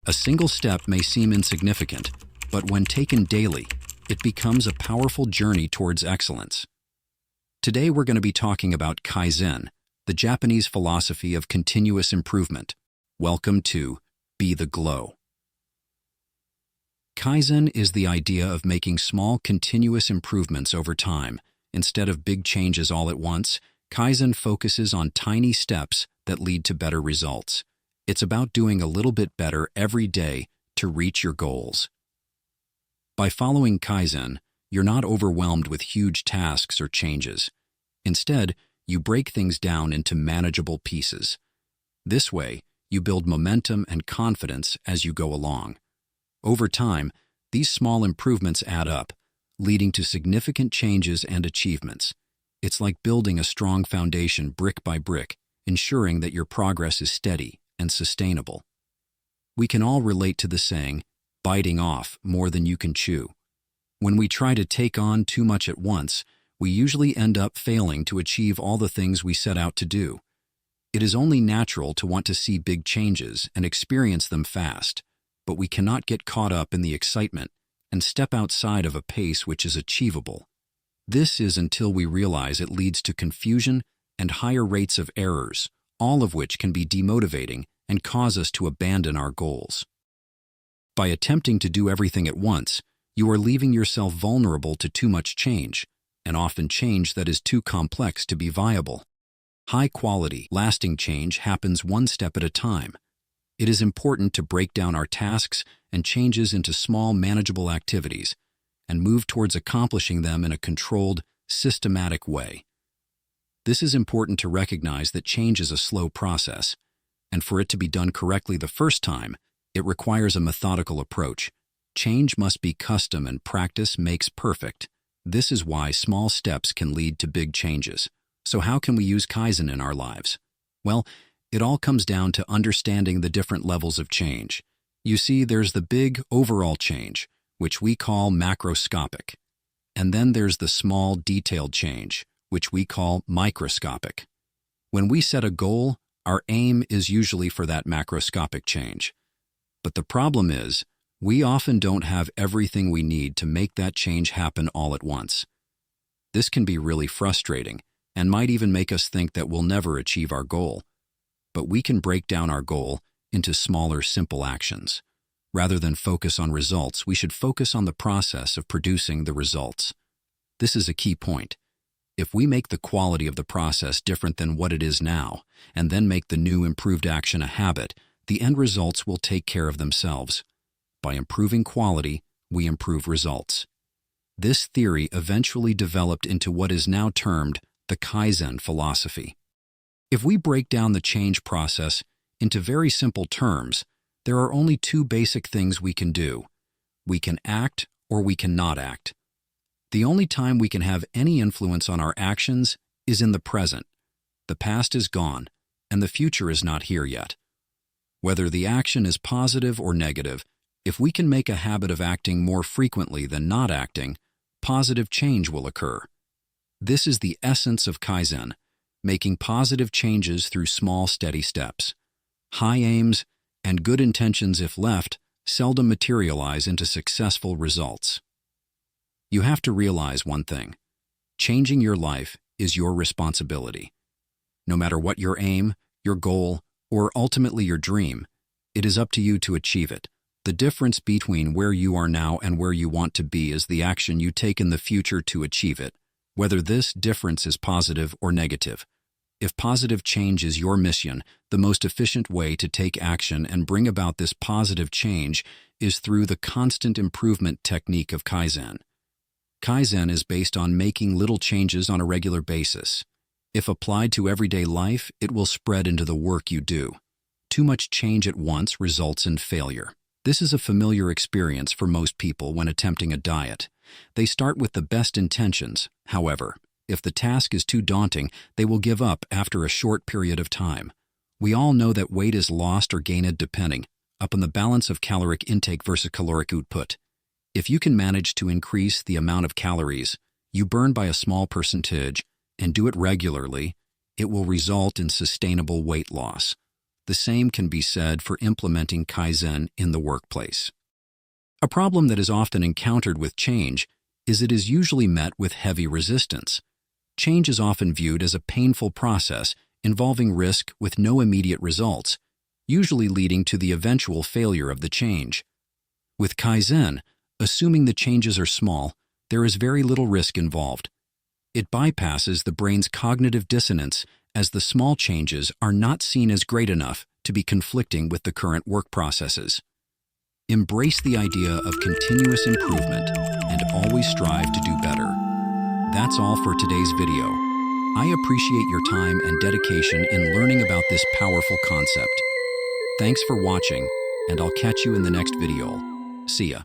A single step may seem insignificant, but when taken daily, it becomes a powerful journey towards excellence. Today we're going to be talking about Kaizen, the Japanese philosophy of continuous improvement. Welcome to Be the Glow. Kaizen is the idea of making small, continuous improvements over time. Instead of big changes all at once, Kaizen focuses on tiny steps that lead to better results. It's about doing a little bit better every day to reach your goals. By following Kaizen, you're not overwhelmed with huge tasks or changes. Instead, you break things down into manageable pieces. This way, you build momentum and confidence as you go along. Over time, these small improvements add up, leading to significant changes and achievements. It's like building a strong foundation brick by brick, ensuring that your progress is steady and sustainable. We can all relate to the saying, biting off more than you can chew. When we try to take on too much at once, we usually end up failing to achieve all the things we set out to do. It is only natural to want to see big changes and experience them fast, but we cannot get caught up in the excitement and step outside of a pace which is achievable. This is until we realize it leads to confusion and higher rates of errors, all of which can be demotivating and cause us to abandon our goals. By attempting to do everything at once, you are leaving yourself vulnerable to too much change, and often change that is too complex to be viable. High-quality, lasting change happens one step at a time. It is important to break down our tasks and changes into small, manageable activities and move towards accomplishing them in a controlled, systematic way. This is important to recognize that change is a slow process, and for it to be done correctly the first time, it requires a methodical approach. Change must be custom and practice makes perfect. This is why small steps can lead to big changes. So how can we use Kaizen in our lives? Well, it all comes down to understanding the different levels of change. You see, there's the big overall change, which we call macroscopic. And then there's the small detailed change, which we call microscopic. When we set a goal, our aim is usually for that macroscopic change. But the problem is, we often don't have everything we need to make that change happen all at once. This can be really frustrating and might even make us think that we'll never achieve our goal. But we can break down our goal into smaller, simple actions. Rather than focus on results, we should focus on the process of producing the results. This is a key point. If we make the quality of the process different than what it is now, and then make the new improved action a habit, the end results will take care of themselves. By improving quality, we improve results. This theory eventually developed into what is now termed the Kaizen philosophy. If we break down the change process into very simple terms, there are only two basic things we can do. We can act or we cannot act. The only time we can have any influence on our actions is in the present. The past is gone, and the future is not here yet. Whether the action is positive or negative, if we can make a habit of acting more frequently than not acting, positive change will occur. This is the essence of Kaizen, making positive changes through small, steady steps. High aims and good intentions, if left, seldom materialize into successful results. You have to realize one thing. Changing your life is your responsibility. No matter what your aim, your goal, or ultimately your dream, it is up to you to achieve it. The difference between where you are now and where you want to be is the action you take in the future to achieve it, whether this difference is positive or negative. If positive change is your mission, the most efficient way to take action and bring about this positive change is through the constant improvement technique of Kaizen. Kaizen is based on making little changes on a regular basis. If applied to everyday life, it will spread into the work you do. Too much change at once results in failure. This is a familiar experience for most people when attempting a diet. They start with the best intentions. However, if the task is too daunting, they will give up after a short period of time. We all know that weight is lost or gained depending upon the balance of caloric intake versus caloric output. If you can manage to increase the amount of calories you burn by a small percentage and do it regularly, it will result in sustainable weight loss. The same can be said for implementing Kaizen in the workplace. A problem that is often encountered with change is it is usually met with heavy resistance. Change is often viewed as a painful process involving risk with no immediate results, usually leading to the eventual failure of the change. With Kaizen, assuming the changes are small, there is very little risk involved. It bypasses the brain's cognitive dissonance as the small changes are not seen as great enough to be conflicting with the current work processes. Embrace the idea of continuous improvement and always strive to do better. That's all for today's video. I appreciate your time and dedication in learning about this powerful concept. Thanks for watching, and I'll catch you in the next video. See ya.